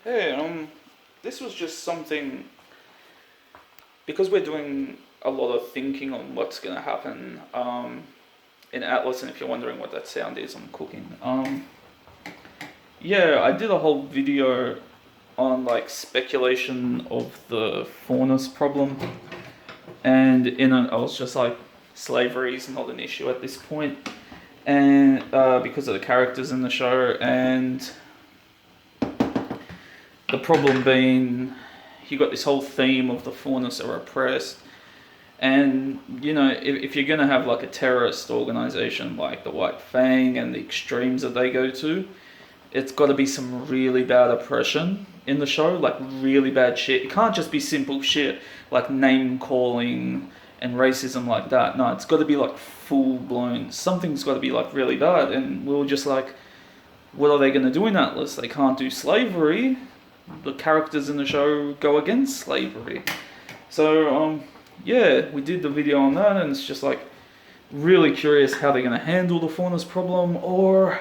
Hey, this was just something because we're doing a lot of thinking on what's gonna happen in Atlas, and if you're wondering what that sound is, I'm cooking. Yeah, I did a whole video on like speculation of the fairness problem, and in it, I was just like, slavery is not an issue at this point, and because of the characters in the show, and the problem being, you got this whole theme of the fairness are oppressed. And, you know, if you're going to have like a terrorist organization like the White Fang and the extremes that they go to, it's got to be some really bad oppression in the show, like really bad shit. It can't just be simple shit like name calling and racism like that. No, it's got to be like full blown. Something's got to be like really bad. And we were just like, what are they going to do in Atlas? They can't do slavery. The characters in the show go against slavery. So, yeah, we did the video on that, and it's just like really curious how they're going to handle the fairness problem, or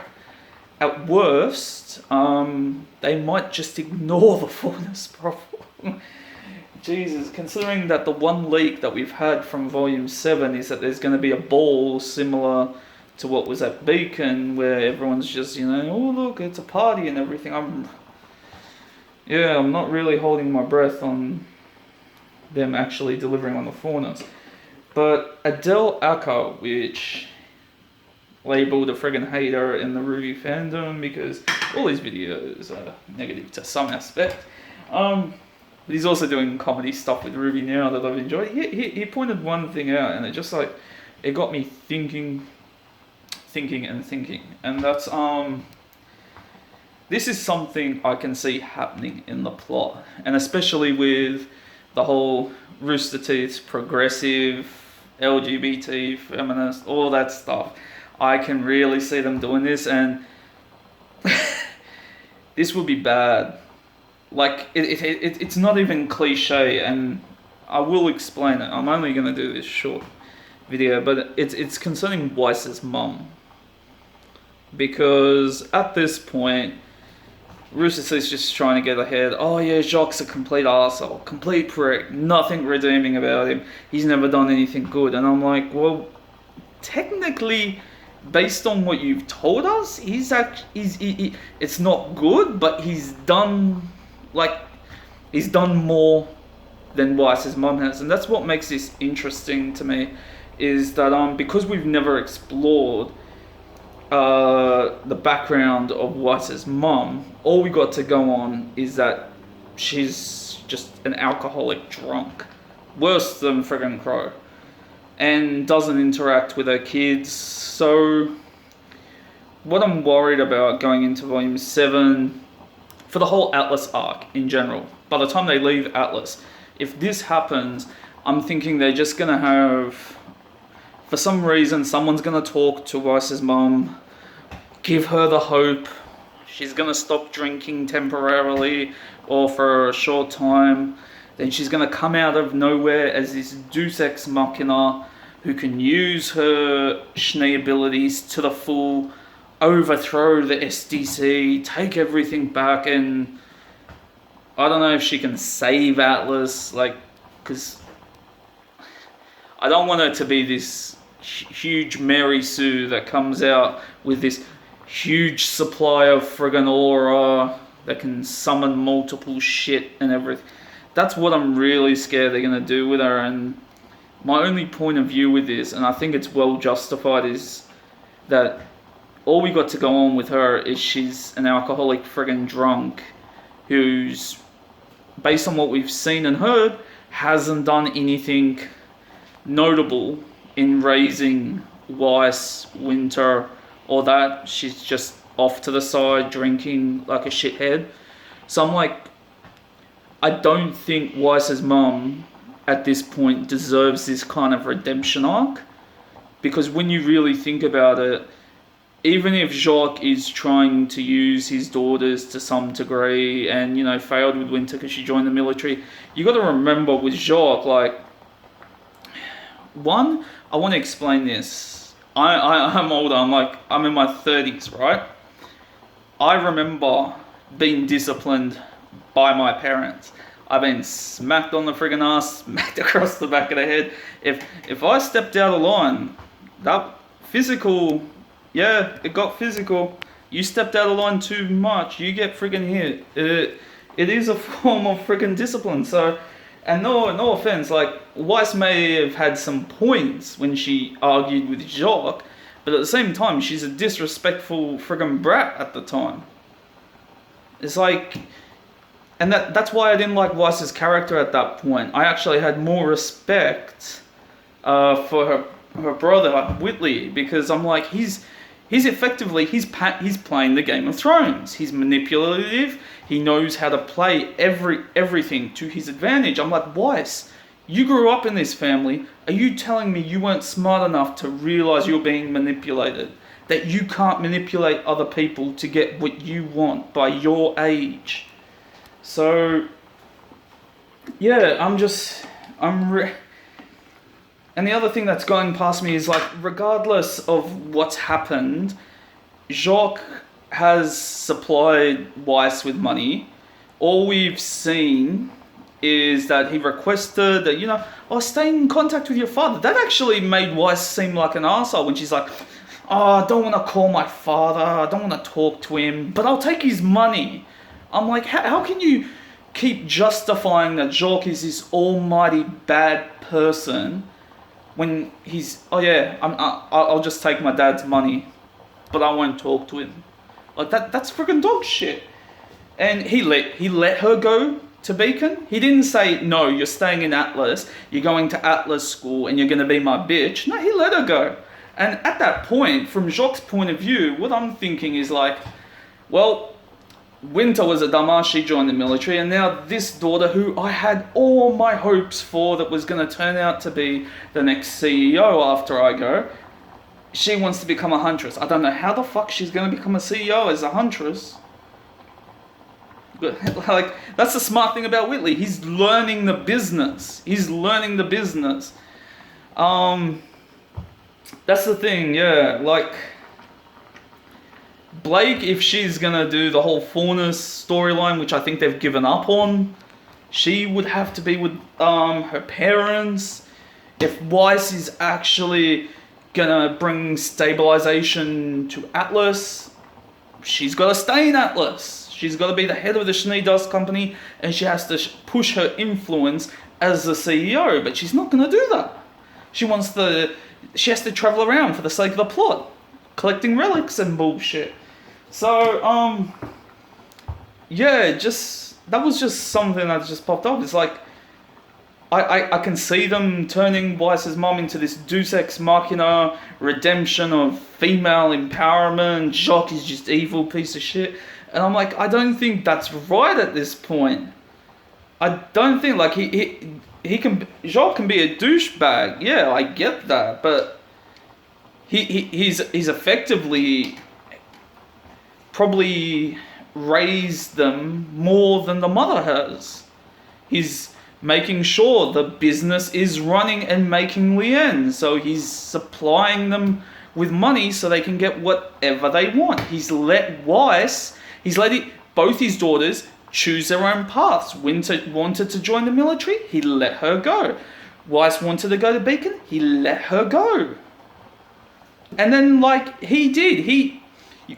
at worst, they might just ignore the fairness problem. Jesus, considering that the one leak that we've had from Volume 7 is that there's going to be a ball similar to what was at Beacon, where everyone's just, you know, oh look, it's a party and everything. I'm not really holding my breath on them actually delivering on the fairness. But Adele Aka, which labelled a friggin' hater in the Rwby fandom because all his videos are negative to some aspect. But he's also doing comedy stuff with Rwby now that I've enjoyed. He pointed one thing out, and it just like, it got me thinking, and that's this is something I can see happening in the plot, and especially with the whole Rooster Teeth, progressive, LGBT, feminist, all that stuff. I can really see them doing this, and this would be bad. Like, it's not even cliche, and I will explain it. I'm only going to do this short video, but it's concerning Weiss's mum. Because at this point, Rooster Teeth's just trying to get ahead. Oh yeah, Jacque's a complete arsehole, complete prick, nothing redeeming about him. He's never done anything good. And I'm like, well, technically, based on what you've told us, it's not good, but he's done more than Weiss's mum has. And that's what makes this interesting to me, is that because we've never explored the background of Weiss's mum, all we got to go on is that she's just an alcoholic drunk, worse than friggin' Crow, and doesn't interact with her kids. So what I'm worried about going into Volume 7, for the whole Atlas arc in general, by the time they leave Atlas, if this happens, I'm thinking they're just gonna have, for some reason, someone's gonna talk to Weiss's mum, give her the hope she's gonna stop drinking temporarily or for a short time. Then she's gonna come out of nowhere as this deus ex machina who can use her Schnee abilities to the full, overthrow the SDC, take everything back, and I don't know if she can save Atlas, like, because I don't want her to be this huge Mary Sue that comes out with this huge supply of friggin' aura that can summon multiple shit and everything. That's what I'm really scared they're gonna do with her. And my only point of view with this, and I think it's well justified, is that all we got to go on with her is she's an alcoholic friggin' drunk who's, based on what we've seen and heard, hasn't done anything notable in raising Weiss, Winter, or that. She's just off to the side drinking like a shithead. So I'm like, I don't think Weiss's mum at this point deserves this kind of redemption arc, because when you really think about it, even if Jacque is trying to use his daughters to some degree and, you know, failed with Winter because she joined the military, you got to remember with Jacque, like, one, I want to explain this. I'm older, I'm in my 30s, right? I remember being disciplined by my parents. I've been smacked on the friggin' ass, smacked across the back of the head. If I stepped out of line, that physical, yeah, it got physical. You stepped out of line too much, you get friggin' hit. It is a form of friggin' discipline. So, and no offense, like Weiss may have had some points when she argued with Jacque, but at the same time, she's a disrespectful friggin' brat at the time. It's like, and that's why I didn't like Weiss's character at that point. I actually had more respect for her brother Whitley, because I'm like, he's effectively he's playing the Game of Thrones. He's manipulative. He knows how to play everything to his advantage. I'm like, Weiss, you grew up in this family. Are you telling me you weren't smart enough to realize you're being manipulated? That you can't manipulate other people to get what you want by your age? So, yeah, and the other thing that's going past me is, like, regardless of what's happened, Jacque has supplied Weiss with money. All we've seen is that he requested that, stay in contact with your father. That actually made Weiss seem like an arsehole when she's like, I don't want to call my father, I don't want to talk to him, but I'll take his money. I'm like, how can you keep justifying that Jacque is this almighty bad person when he's, I'll just take my dad's money, but I won't talk to him. Like, that's freaking dog shit. And he let her go to Beacon. He didn't say, no, you're staying in Atlas, you're going to Atlas school, and you're going to be my bitch. No, he let her go. And at that point, from Jacque's point of view, what I'm thinking is like, well, Winter was a dumbass, she joined the military, and now this daughter, who I had all my hopes for that was going to turn out to be the next CEO after I go, she wants to become a huntress. I don't know how the fuck she's going to become a CEO as a huntress. Like, that's the smart thing about Whitley. He's learning the business. That's the thing, yeah. Like, Blake, if she's gonna do the whole Faunus storyline, which I think they've given up on, she would have to be with her parents. If Weiss is actually gonna bring stabilization to Atlas, she's gotta stay in Atlas. She's gotta be the head of the Schnee Dust Company, and she has to push her influence as the CEO, but she's not gonna do that. She has to travel around for the sake of the plot, collecting relics and bullshit. So, yeah, that was just something that just popped up. It's like, I can see them turning Weiss's mom into this Deus Ex Machina redemption of female empowerment. Jacque is just evil piece of shit. And I'm like, I don't think that's right at this point. I don't think, like, Jacque can be a douchebag. Yeah, I get that, but he's effectively probably raised them more than the mother has. He's making sure the business is running and making Leanne, so he's supplying them with money so they can get whatever they want. He's let both his daughters choose their own paths. Winter wanted to join the military, he let her go. Weiss wanted to go to Beacon, he let her go. And then, like, he did.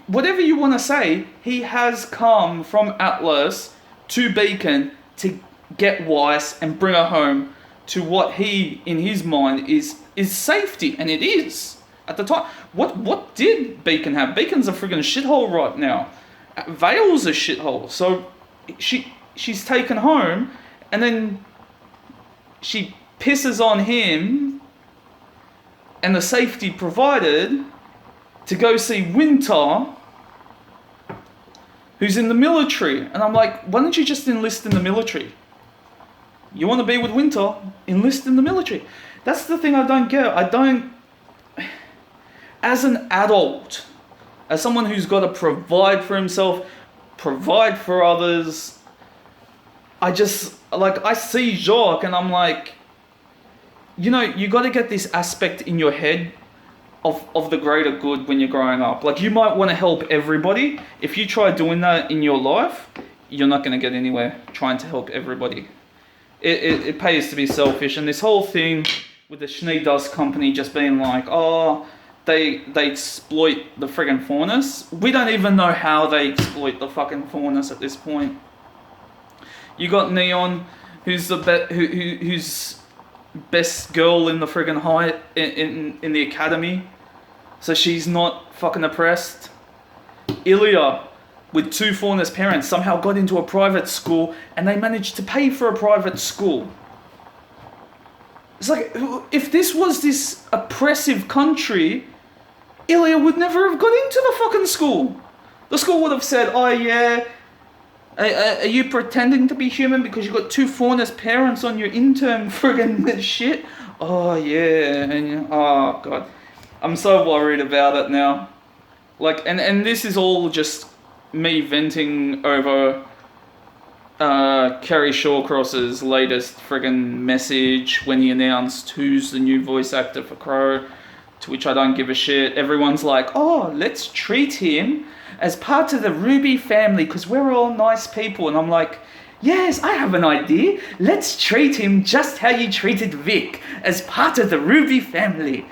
Whatever you want to say, he has come from Atlas to Beacon to get Weiss and bring her home to what he, in his mind, is safety. And it is. At the time, what did Beacon have? Beacon's a friggin' shithole right now. Vale's a shithole. So she's taken home, and then she pisses on him and the safety provided to go see Winter, who's in the military. And I'm like, why don't you just enlist in the military? You want to be with Winter? Enlist in the military. That's the thing I don't get. As an adult, as someone who's got to provide for himself, provide for others, I see Jacque and I'm like, you got to get this aspect in your head of the greater good when you're growing up. Like, you might want to help everybody. If you try doing that in your life, you're not going to get anywhere trying to help everybody. It pays to be selfish. And this whole thing with the Schnee Dust Company just being like, oh, they exploit the friggin' faunas. We don't even know how they exploit the fucking faunas at this point. You got Neon, who's who's best girl in the friggin' high in the academy, so she's not fucking oppressed. Ilya, with 2 Fauna's parents, somehow got into a private school, and they managed to pay for a private school. It's like, if this was this oppressive country, Ilya would never have got into the fucking school. The school would have said, oh yeah, are you pretending to be human because you got 2 Fauna's parents on your intern friggin' shit? Oh yeah, and oh god. I'm so worried about it now. Like, and this is all just me venting over Kerry Shawcross's latest friggin' message when he announced who's the new voice actor for Crow, to which I don't give a shit. Everyone's like, oh, let's treat him as part of the Rwby family because we're all nice people. And I'm like, yes, I have an idea. Let's treat him just how you treated Vic, as part of the Rwby family.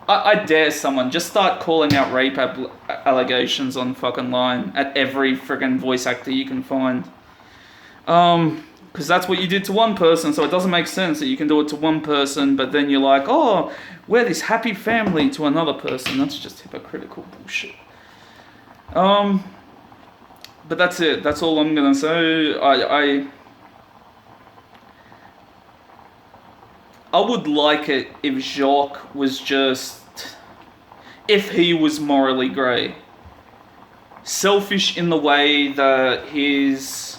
I dare someone, just start calling out rape allegations on fucking line at every friggin' voice actor you can find. Because that's what you did to one person, so it doesn't make sense that you can do it to one person, but then you're like, oh, we're this happy family to another person. That's just hypocritical bullshit. But that's it. That's all I'm gonna say. I would like it if Jacque was just, if he was morally grey. Selfish in the way that he's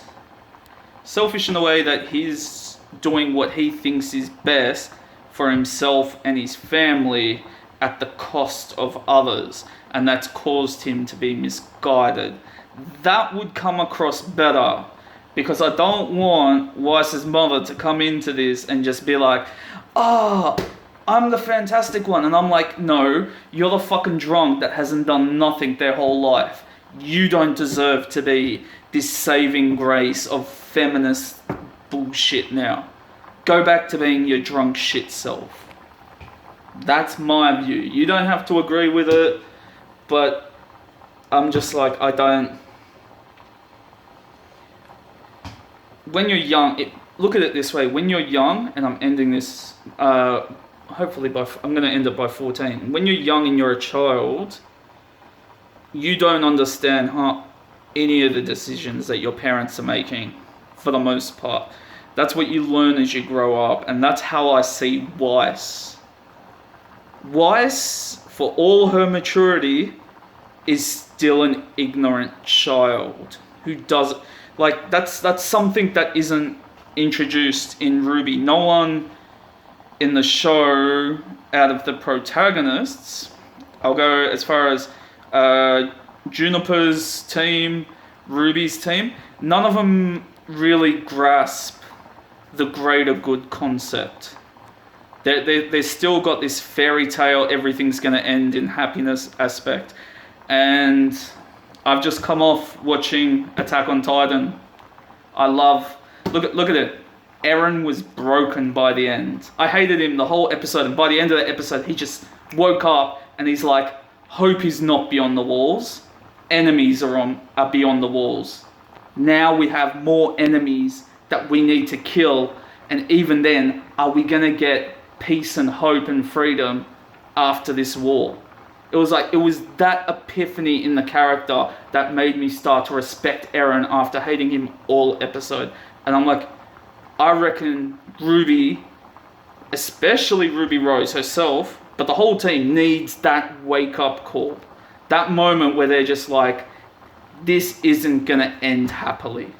doing what he thinks is best for himself and his family at the cost of others, and that's caused him to be misguided. That would come across better, because I don't want Weiss's mother to come into this and just be like, oh, I'm the fantastic one. And I'm like, no, you're the fucking drunk that hasn't done nothing their whole life. You don't deserve to be this saving grace of feminist bullshit now. Go back to being your drunk shit self. That's my view. You don't have to agree with it, but I'm just like, I don't... When you're young, look at it this way. When you're young, and I'm ending this, hopefully I'm going to end it by 14. When you're young and you're a child, you don't understand any of the decisions that your parents are making, for the most part. That's what you learn as you grow up, and that's how I see Weiss. Weiss, for all her maturity, is still an ignorant child who does... Like, that's something that isn't introduced in Rwby. No one in the show, out of the protagonists, I'll go as far as Juniper's team, Rwby's team, none of them really grasp the greater good concept. They still got this fairy tale, everything's going to end in happiness aspect. And I've just come off watching Attack on Titan. Look at it. Eren was broken by the end. I hated him the whole episode, and by the end of the episode, he just woke up and he's like, hope is not beyond the walls. Enemies are beyond the walls. Now we have more enemies that we need to kill, and even then, are we gonna get peace and hope and freedom after this war? It was that epiphany in the character that made me start to respect Eren after hating him all episode. And I'm like, I reckon Rwby, especially Ruby Rose herself, but the whole team needs that wake-up call. That moment where they're just like, this isn't gonna end happily.